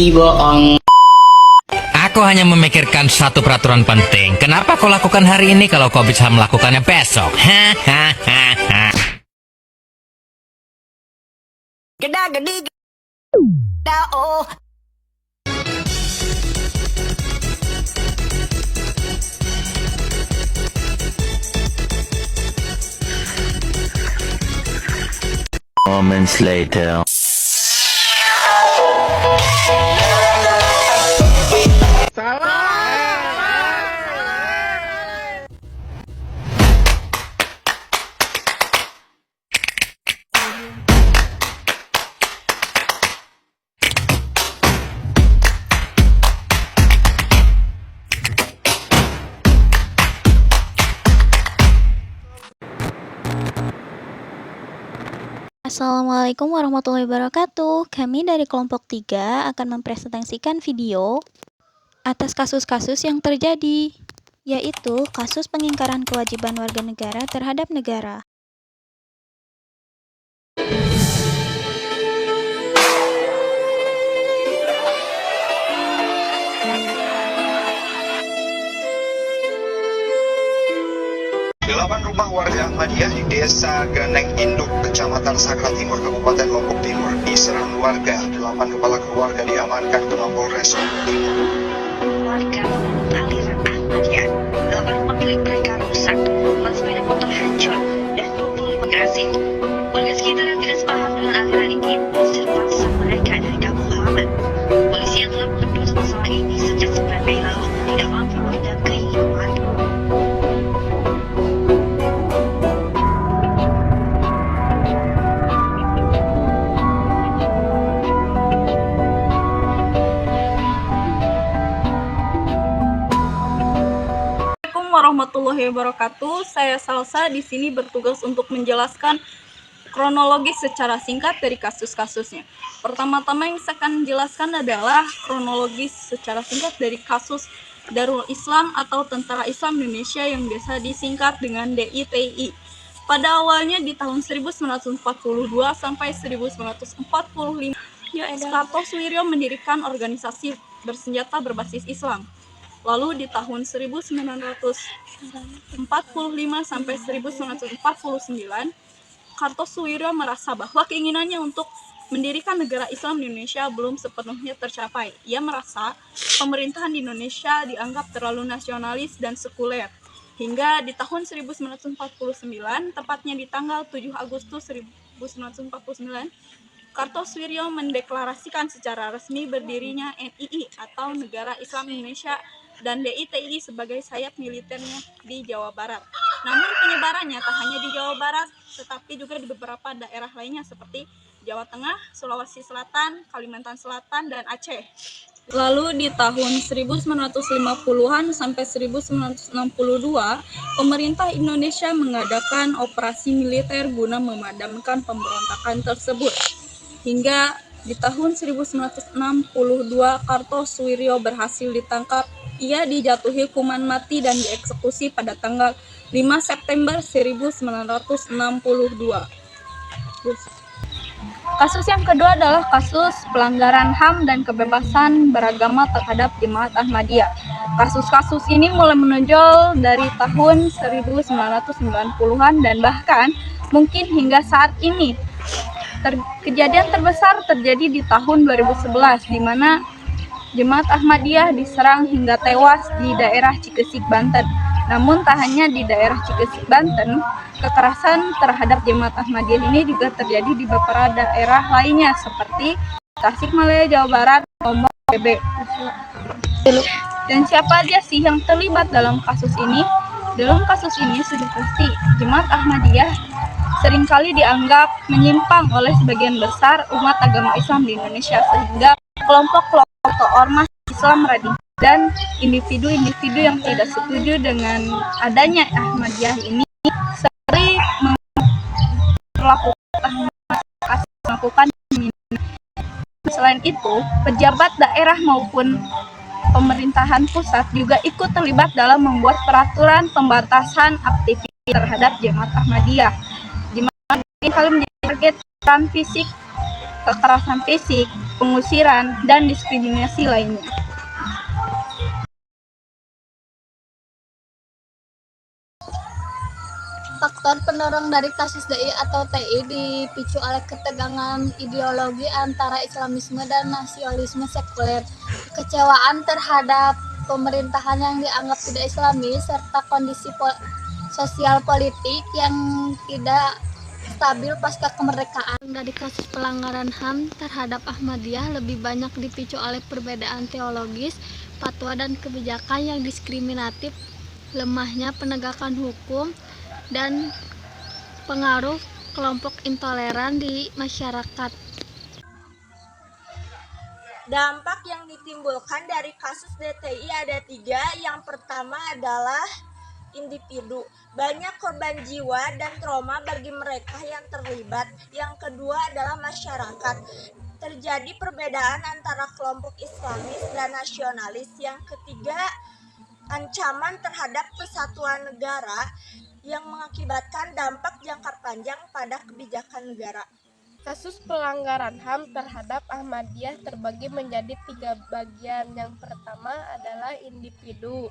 bohong. Aku hanya memikirkan satu peraturan penting. Kenapa kau lakukan hari ini kalau kau bisa melakukannya besok? Hahaha. Geda-gedi, oh. Moments later. Assalamualaikum warahmatullahi wabarakatuh. Kami dari kelompok 3 akan mempresentasikan video atas kasus-kasus yang terjadi, yaitu kasus pengingkaran kewajiban warga negara terhadap negara. Delapan rumah warga Ahmadiyah di Desa Ganeng Induk, Kecamatan Sakra Timur, Kabupaten Lombok Timur diserang warga. 8 kepala keluarga diamankan ke Mapolres Lombok Timur. Warga menurut aliran Ahmadiyah, 8 rumah milik mereka rusak, 4 sepeda motor hancur, dan 25 gerasi. Warga sekitar yang tidak sepaham dengan aliran ini mengusir paksa mereka dari kampung halaman. Polisi yang telah mengendus masalah ini sejak 9 Mei lalu tidak mampu meredam keinginan warga. Warahmatullahi wabarakatuh. Saya Salsa di sini bertugas untuk menjelaskan kronologis secara singkat dari kasus-kasusnya. Pertama-tama yang saya akan jelaskan adalah kronologis secara singkat dari kasus Darul Islam atau Tentara Islam Indonesia yang biasa disingkat dengan DITI. Pada awalnya di tahun 1942 sampai 1945, Kartosuwiryo mendirikan organisasi bersenjata berbasis Islam. Lalu di tahun 1945 sampai 1949, Kartosuwiryo merasa bahwa keinginannya untuk mendirikan negara Islam di Indonesia belum sepenuhnya tercapai. Ia merasa pemerintahan di Indonesia dianggap terlalu nasionalis dan sekuler. Hingga di tahun 1949, tepatnya di tanggal 7 Agustus 1949, Kartosuwiryo mendeklarasikan secara resmi berdirinya NII atau Negara Islam Indonesia dan DITI sebagai sayap militernya di Jawa Barat. Namun penyebarannya tak hanya di Jawa Barat, tetapi juga di beberapa daerah lainnya seperti Jawa Tengah, Sulawesi Selatan, Kalimantan Selatan, dan Aceh. Lalu di tahun 1950-an sampai 1962, pemerintah Indonesia mengadakan operasi militer guna memadamkan pemberontakan tersebut. Hingga di tahun 1962, Kartosuwiryo berhasil ditangkap. Ia dijatuhi hukuman mati dan dieksekusi pada tanggal 5 September 1962. Kasus yang kedua adalah kasus pelanggaran HAM dan kebebasan beragama terhadap Jemaat Ahmadiyah. Kasus-kasus ini mulai menonjol dari tahun 1990-an dan bahkan mungkin hingga saat ini. Kejadian terbesar terjadi di tahun 2011, di mana Jemaat Ahmadiyah diserang hingga tewas di daerah Cikesik, Banten. Namun tak hanya di daerah Cikesik, Banten, kekerasan terhadap Jemaat Ahmadiyah ini juga terjadi di beberapa daerah lainnya seperti Tasikmalaya, Jawa Barat, Lombok, BB. Dan siapa aja sih yang terlibat dalam kasus ini? Dalam kasus ini sudah pasti Jemaat Ahmadiyah seringkali dianggap menyimpang oleh sebagian besar umat agama Islam di Indonesia, sehingga kelompok-kelompok atau ormas Islam radikal dan individu-individu yang tidak setuju dengan adanya Ahmadiyah ini sering melakukan. Selain itu, pejabat daerah maupun pemerintahan pusat juga ikut terlibat dalam membuat peraturan pembatasan aktivitas terhadap Jemaat Ahmadiyah. Jemaat kali menjadi target kekerasan fisik, pengusiran, dan diskriminasi lainnya. Faktor pendorong dari kasus DI atau TI dipicu oleh ketegangan ideologi antara Islamisme dan nasionalisme sekuler, kekecewaan terhadap pemerintahan yang dianggap tidak Islamis, serta kondisi sosial politik yang tidak stabil pasca kemerdekaan. Dari kasus pelanggaran HAM terhadap Ahmadiyah lebih banyak dipicu oleh perbedaan teologis, fatwa dan kebijakan yang diskriminatif, lemahnya penegakan hukum, dan pengaruh kelompok intoleran di masyarakat. Dampak yang ditimbulkan dari kasus DTI ada 3. Yang pertama adalah individu. Banyak korban jiwa dan trauma bagi mereka yang terlibat. Yang kedua adalah masyarakat. Terjadi perbedaan antara kelompok Islamis dan nasionalis. Yang ketiga, ancaman terhadap kesatuan negara yang mengakibatkan dampak jangka panjang pada kebijakan negara. Kasus pelanggaran HAM terhadap Ahmadiyah terbagi menjadi 3 bagian. Yang pertama adalah individu,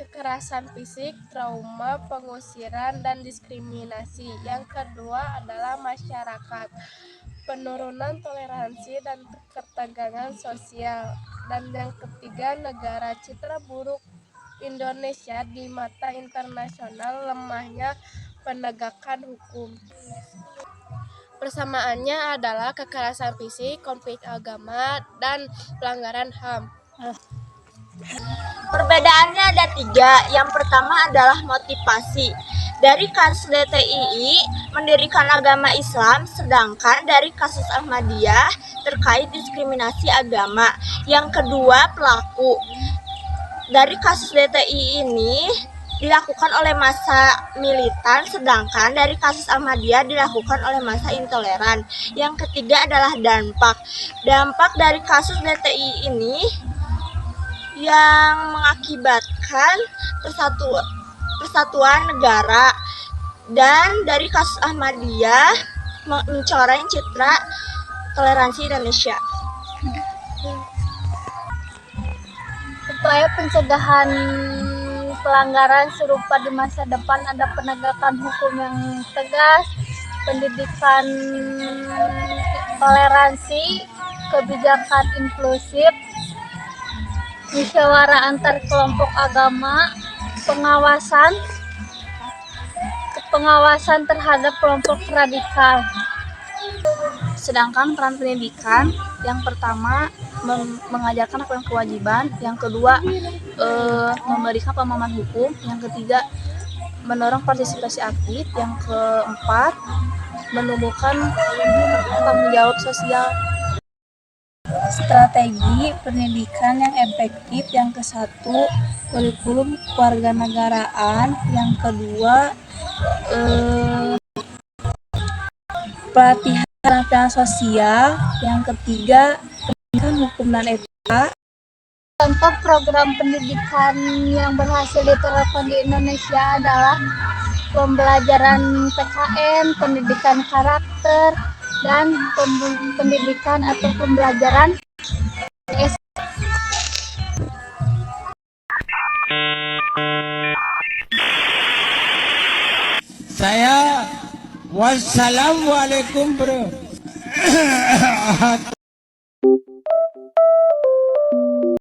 kekerasan fisik, trauma, pengusiran, dan diskriminasi. Yang kedua adalah masyarakat, penurunan toleransi dan ketegangan sosial. Dan yang ketiga, negara, citra buruk Indonesia di mata internasional, lemahnya penegakan hukum. Persamaannya adalah kekerasan fisik, konflik agama, dan pelanggaran HAM. Perbedaannya ada 3. Yang pertama adalah motivasi. Dari kasus DTI mendirikan agama Islam, sedangkan dari kasus Ahmadiyah terkait diskriminasi agama. Yang kedua, pelaku. Dari kasus DTI ini dilakukan oleh massa militan, sedangkan dari kasus Ahmadiyah dilakukan oleh massa intoleran. Yang ketiga adalah dampak. Dampak dari kasus DTI ini yang mengakibatkan persatuan negara, dan dari kasus Ahmadiyah mencoreng citra toleransi Indonesia. Upaya pencegahan pelanggaran serupa di masa depan ada penegakan hukum yang tegas, pendidikan toleransi, kebijakan inklusif, musyawarah antar kelompok agama, pengawasan terhadap kelompok radikal. Sedangkan peran pendidikan, yang pertama mengajarkan apa yang kewajiban, yang kedua memberikan pemahaman hukum, yang ketiga mendorong partisipasi aktif, yang keempat menumbuhkan tanggung jawab sosial. Strategi pendidikan yang efektif, yang ke-1 kurikulum kewarganegaraan, yang kedua pelatihan sosial, yang ketiga pendidikan hukum dan etika. Contoh program pendidikan yang berhasil diterapkan di Indonesia adalah pembelajaran PKN, pendidikan karakter, dan pendidikan atau pembelajaran Saya wassalamualaikum bro.